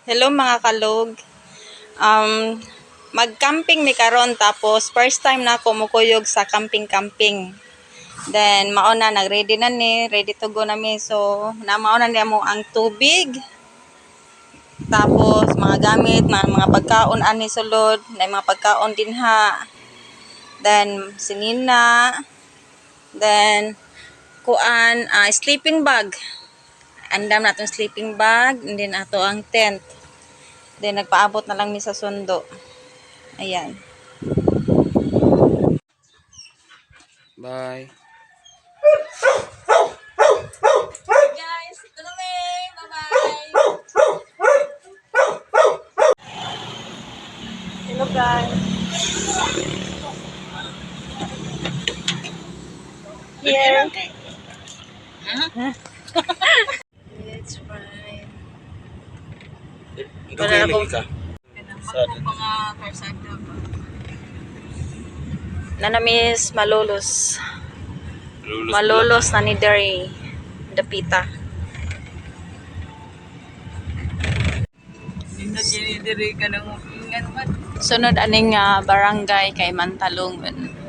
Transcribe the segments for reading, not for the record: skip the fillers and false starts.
Hello mga kalog. Um, Mag-camping mi karon tapos first time na ako mukuyog sa camping-camping. Then mauna nag-ready na ni, ready to go na mi. So mauna niya mo ang tubig. Tapos mga gamit, mga pagkaon ani sulod, na mga pagkaon din ha. Then sinina. Then kuan sleeping bag. Andam na itong sleeping bag, and then ato ang tent. Then nagpaabot na lang mi sa sundo. Ayan. Bye. Guys, ito na mi. Bye-bye. Hello guys. Here. It's fine. Wala ako. Mga karsada pa. Nanamis malulos. Malulos na ni Derry. Dapita. Dinadiri ka ng upingan man. Sunod aning barangay kay Mantalungan.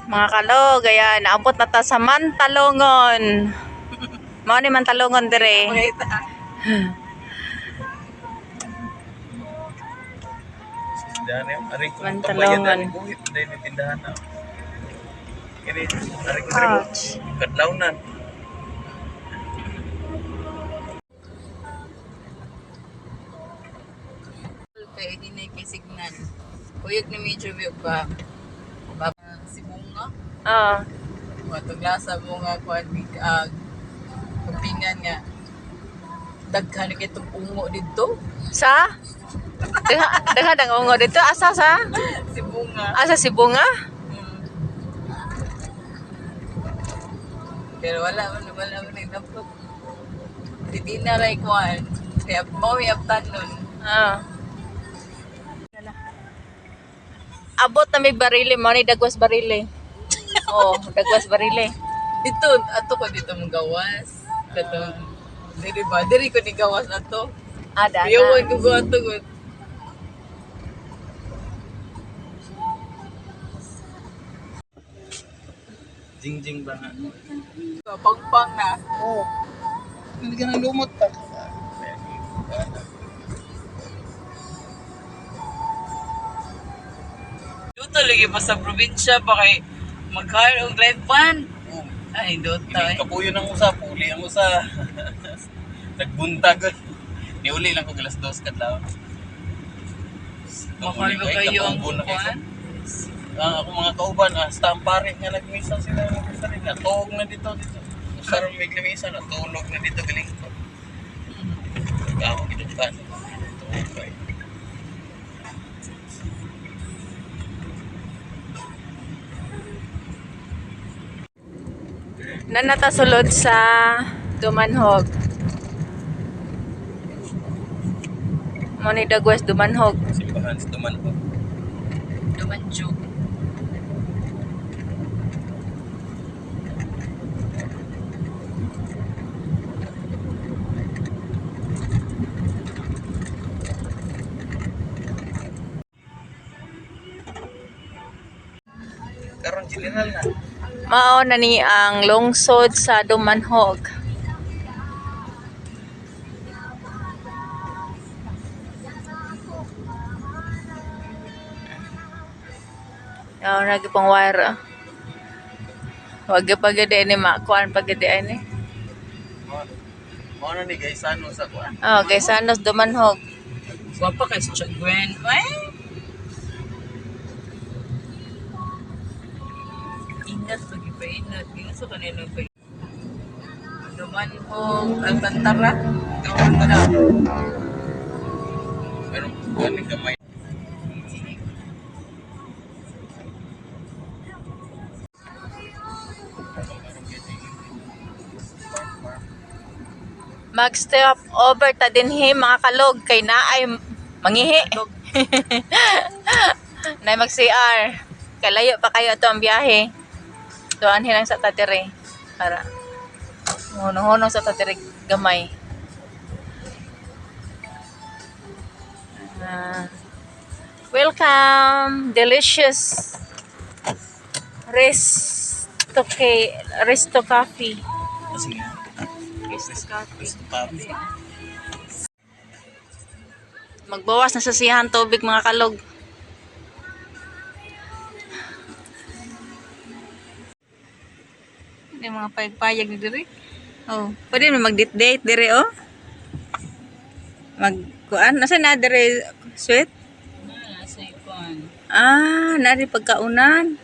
Mga kalog, ayan, naabot na ta sa Mantalungan. Mao ni Mantalungan dire. Mantalungan. Ouch. Kadlawnan. Kaya hinay kay signal. Kuyog na medyo ba si bunga. Ah, Matong lasa mo nga kuan upingan nga. Daghan kay itong ungo dito. sa? Deha dang ungo dito asa sa? Si bunga. Asa si Bunga? Pero wala man nagdapot. Hindi na ray kuan. Kaya mo yaptan nun. Ah. Abot na may barili, mo ni dagwas barili. Oh, dagwas barili. Dito, ato ko dito mong gawas. Katong, diri ba? Diri ko ni gawas ato. Ada Iyawan na. ko ko ato ko. Jing-jing ba nga? Pangpang na. Oo. Hindi ka nang lumot pa. Dito lagi pa sa probinsya pa kay mag-hire og live band. Ay, dito eh. Kapuyo ng usa, puli ang usa. Nagbuntag. Niuli lang ko alas 2 kadlaw. Mahal ba kayo ang kuan? Ako mga kauban, stampare nga nagmisa sila ng sarili. Natulog na dito. Sarang may lamisa, natulog na dito galing ko. Ako ginupan. Tulog ko eh. Nanatasulod sa Dumanhog. Mo ni dagwas Dumanhog. Simbahan sa Duman ko. Dumanjo. Karon general na. Mao na ni ang lungsod sa Dumanhog. Oh, lagi pang wire. Wag pa gid ni makuan pag gid ni. Mo na ni guys ano sa kuan. Oh, kay Sanos Dumanhog. Gwapa kay si Gwen. Ay! Ingat lagi pa ingat. Ingat sa kanino pa. Dumanhog, Alcantara. Alcantara. Pero kuan ni gamay. Mag-stop over ta dinhi mga kalog kay naay mangihi. Nay mag CR. Kay layo pa kayo ato ang biyahe. Tuan hilang sa tatire para hunong sa tatire gamay. Welcome, delicious Resto Coffee. Kasi nga. Resto Coffee. Papi. Magbawas na sa siyahan tubig mga kalog. Hindi mga payag ni diri. Oh, pwede mo mag-date dire oh. Magkuan, nasa na dire sweet? Sa ipon. Nari pagkaunan.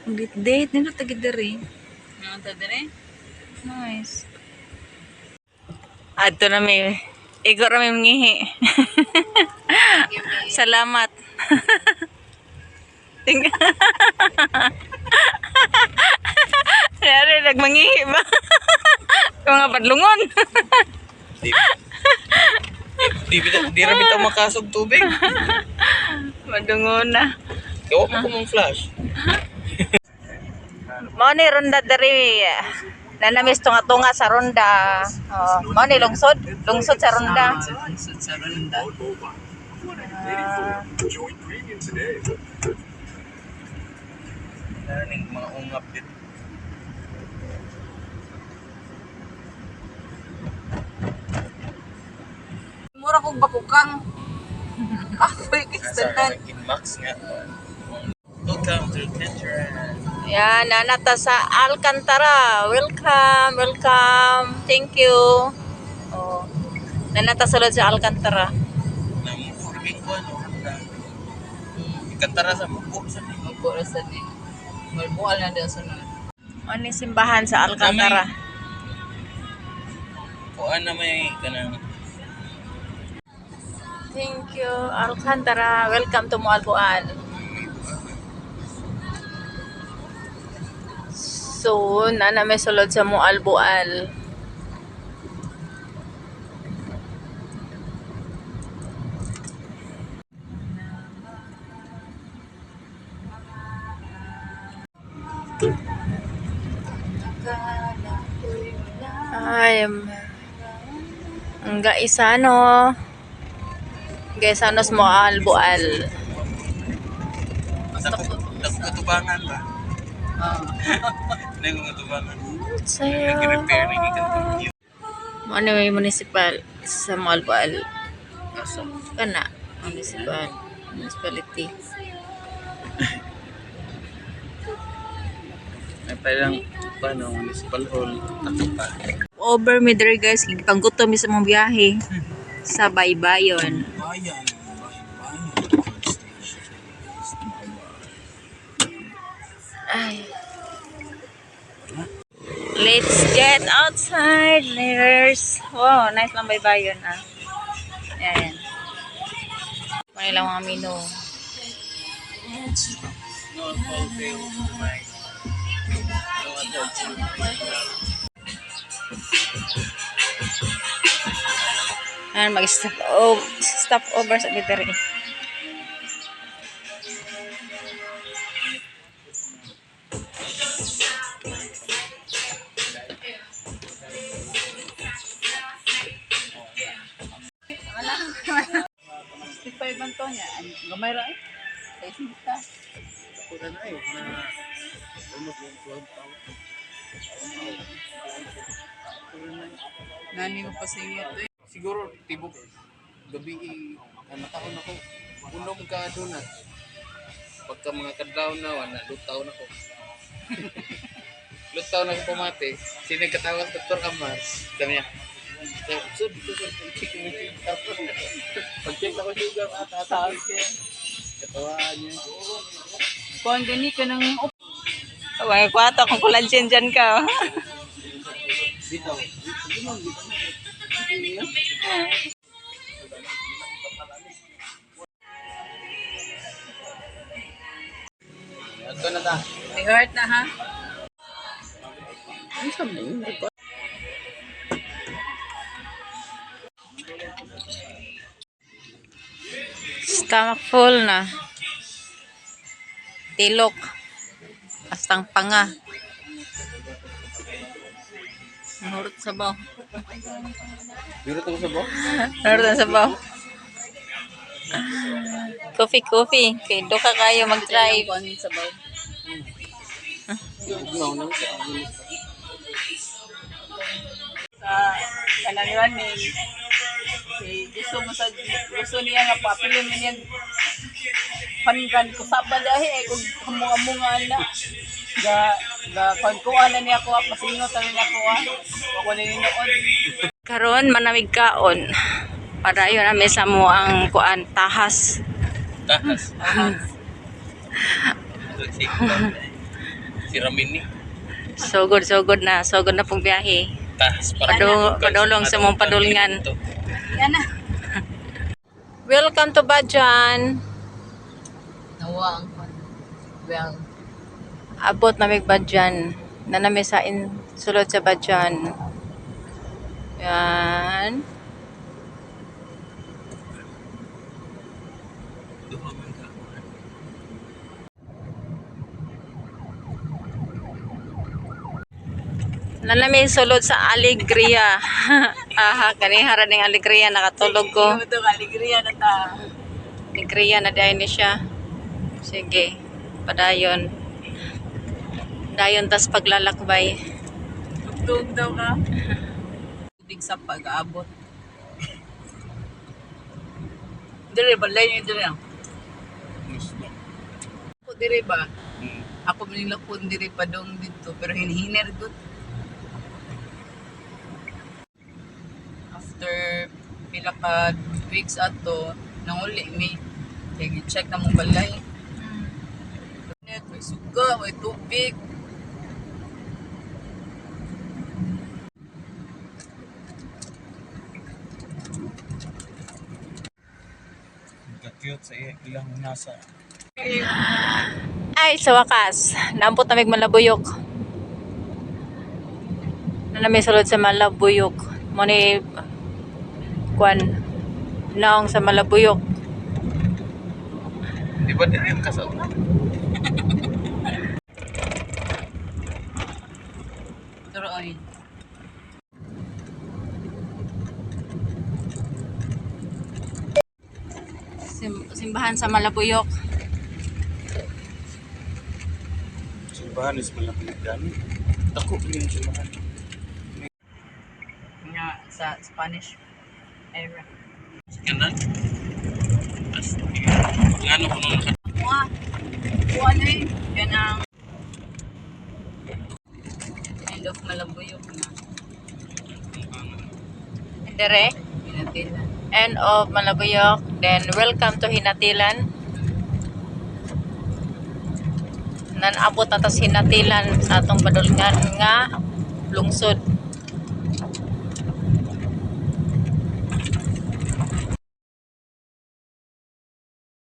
Mag-date nito tagi dire. Ano ta dire? Nice. Adto na may igo ra may ngihi. Salamat. Ting. Nari nagmangihi ba? Mga padlungon. Di ra bitaw makasog tubig. Madungon na. Gawa mo kumong flash. Mao ni ronda diri. Nanamis tunga-tunga sa ronda. Oh, mao ni lungsod sa ronda. Sa ronda. Learning mga ungap dito. Mura kong bakukang. Ako'y Nasa kistandan. Max nga. Welcome to Tetra. Yan, nanata sa Alcantara. Welcome. Thank you. Oh. Nanata sulod sa Alcantara. Namumurging ko ano. Ikantara sa mukha sa nila. Magpurasan ni. Malbual na daw sunod. Ano yung simbahan sa Alcantara? Kuan na may kanang Thank you, Alcantara. Welcome to Moalboal. So, nana may sulod sa Moalboal. Ay, ang gaisano. Gaisanos Moalboal. Katubangan ba? Ano yung katubangan? Sa'yo. Nag-repair na ikan. Ano may municipal sa Moalboal? Asa? Kana, municipality. Ay parang paano, municipal hall. Ato pa. Over me there guys, panggutom mi sa mong biyahe sa Baybayon. Bayan. Ay. Let's get outside, leaders. Wow, nice lang Baybayon ah. Ayan. Manilang mga mino. Ayan, stop over sa biteri. Stipay man to niya. Gamay ra eh. Ay, sinta. Pura na eh. Na almost 12,000. Nani mo pa singot eh. Siguro tibok gabi nakahon ako. Unom ka donut. Pagka mga kadlaw na wala lutaw na ko. Lutaw na ko pamate. Sino katawag Dr. Amar? Sabi niya. So dito sa check mo yung pag-check ako sugar at atawag siya. Katawaan niya. Kung gani ka ng May kwato kung collagen dyan ka. Dito. Ito na ta. may heart na ha. Ano sa mo? Tamak full na. Tilok. Astang panga. Nahurot sa baw. Dito tayo sa bo? Nahurot sa baw. Coffee. Kay do ka kayo mag-drive. Kuan sa baw. No, no. Sa kanang running. Gusto niya nga papilin niya pangan ko sa balahe kung kamunga-munga na. Ga kuan na niya ko pasingot na niya ko ako ninood. Karon manamig kaon. Para yun namin sa mo ang kuan tahas. Tahas. Si Ramin ni. So good na. So good na pong biyahe. Tahas Padulong sa mong padulngan. Yan na. Welcome to Badjan. Nawa ang kuan. Well, Abot namig Badjan. Nanami sa sulod sa Badjan. Yan. Nanami sulod sa Alegria. Aha, kanihara ning Alegria nakatulog ko. ito kaligriya na ta. Alegria na dahil ni siya. Sige, padayon. Dayon tas paglalakbay. Tugtog daw ka. Tubig sa pag-aabot. Dire balay niyo dire. Ako dire ba? Ako manilakon dire pa dong dito pero hinihiner gud. After pila ka weeks ato nanguli mi kay check na mo balay. Net may suga, may tubig. Cute sa ilang nasa. Ay, sa wakas, naambot na may Malabuyok. Nanami sulod sa Malabuyok. Mo ni kuan naong sa Malabuyok. Di ba din yung kasal? Pero ay Simbahan sa Malabuyok. Simbahan is malapit gani. Tako yung simbahan. nga sa Spanish era. Kanan. Ngano ko nung Kuha na eh. Yan ang end of Malabuyok na. Dere, Pinatila. end of Malabuyok. Then welcome to Hinatilan. Nanabot na tas Hinatilan sa atong padulngan nga lungsod.